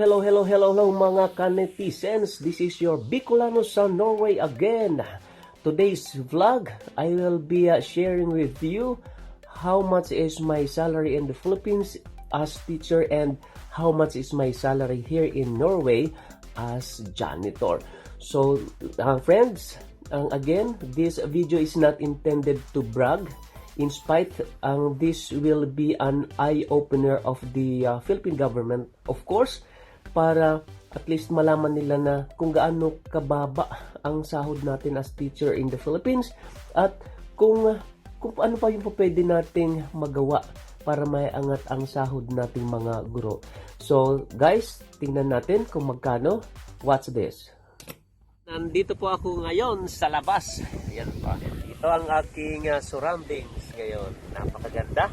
hello mga kanetizens. This is your Bicolano sa Norway again. Today's vlog, I will be sharing with you how much is my salary in the Philippines as teacher and how much is my salary here in Norway as janitor. So, friends, again, this video is not intended to brag. In spite, this will be an eye-opener of the Philippine government, of course, para at least malaman nila na kung gaano kababa ang sahod natin as teacher in the Philippines at kung ano pa yung pwede nating magawa para maiangat ang sahod nating mga guro. So, guys, tingnan natin kung magkano. Watch this. Nandito po ako ngayon sa labas. Ayan pa. Ito ang aking surroundings ngayon. Napakaganda.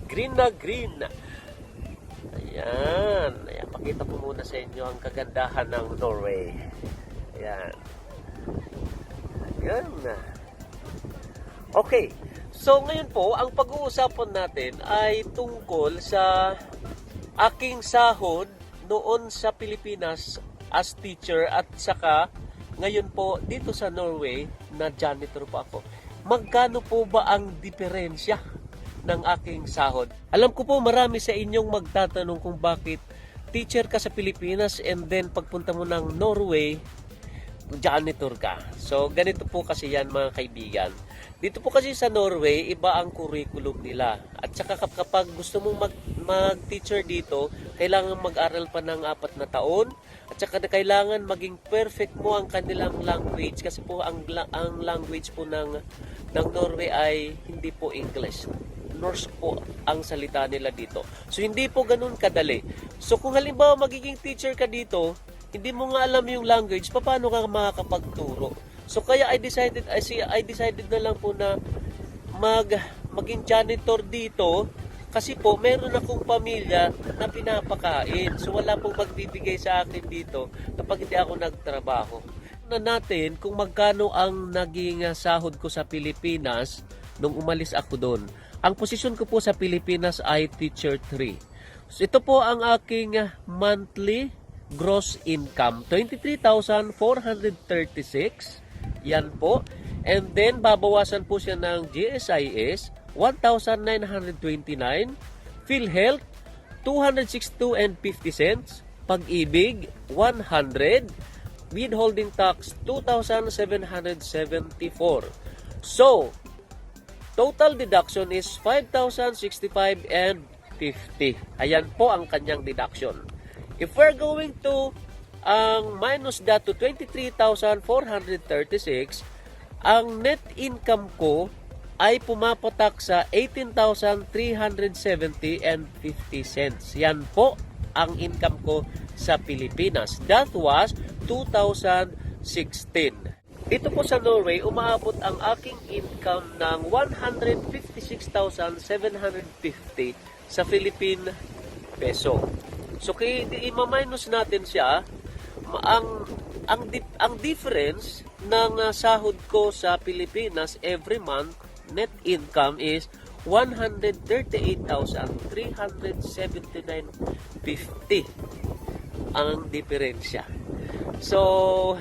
Green na green. Ayan. Ayan. Pakita ko muna sa inyo ang kagandahan ng Norway. Ayan. Ayan. Okay. So ngayon po, ang pag-uusapan natin ay tungkol sa aking sahod noon sa Pilipinas as teacher at saka ngayon po dito sa Norway na janitor po ako. Magkano po ba ang diferensya ng aking sahod? Alam ko po marami sa inyong magtatanong kung bakit teacher ka sa Pilipinas and then pagpunta mo ng Norway, janitor ka. So ganito po kasi yan mga kaibigan. Dito po kasi sa Norway, iba ang curriculum nila. At saka kapag gusto mong mag-teacher dito, kailangan mag-aral pa ng 4 na taon. At saka kailangan maging perfect mo ang kanilang language. Kasi po ang language po ng Norway ay hindi po English. Norse po ang salita nila dito. So hindi po ganun kadali. So kung halimbawa magiging teacher ka dito, hindi mo nga alam yung language, paano ka makakapagturo? So kaya I decided na lang po na maging janitor dito kasi po meron akong pamilya na pinapakain. So wala pong magbibigay sa akin dito kapag hindi ako nagtrabaho. Na natin kung magkano ang naging sahod ko sa Pilipinas nung umalis ako doon. Ang posisyon ko po sa Pilipinas ay teacher 3. So ito po ang aking monthly gross income, 23,436. Yan po. And then, babawasan po siya ng GSIS, 1,929. PhilHealth, 262.50. Pag-ibig, 100. Withholding tax, 2,774. So, total deduction is 5,065.50. Ayan po ang kanyang deduction. If we're going to minus that to 23,436, ang net income ko ay pumapatak sa 18,370.50. Yan po ang income ko sa Pilipinas. That was 2016. Dito po sa Norway, umaabot ang aking income ng 156,750 sa Philippine peso. So kaya i-minus natin siya, ang difference ng sahod ko sa Pilipinas every month, net income is 138,379.50 ang diferensya. So,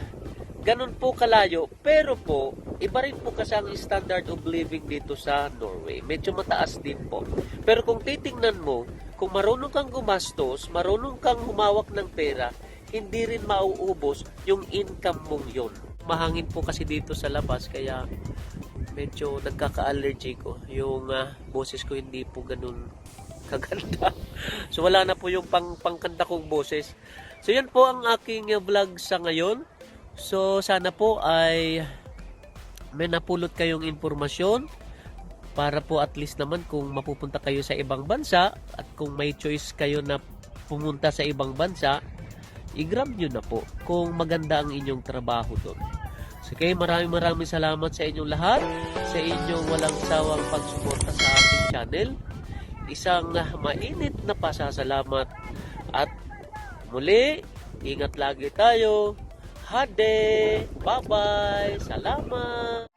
ganun po kalayo, pero po, iba rin po kasi ang standard of living dito sa Norway. Medyo mataas din po. Pero kung titingnan mo, kung marunong kang gumastos, marunong kang humawak ng pera, hindi rin mauubos yung income mong yun. Mahangin po kasi dito sa labas, kaya medyo nagkaka-allergy ko. Yung boses ko hindi po ganun kaganda. So wala na po yung pangkanta kong boses. So yan po ang aking vlog sa ngayon. So sana po ay may napulot kayong impormasyon para po at least naman kung mapupunta kayo sa ibang bansa at kung may choice kayo na pumunta sa ibang bansa, i-grab nyo na po kung maganda ang inyong trabaho doon. So kaya maraming salamat sa inyong lahat, sa inyong walang sawang pagsuporta sa ating channel. Isang mainit na pasasalamat at muli, ingat lagi tayo. Hade! Bye-bye! Salamat!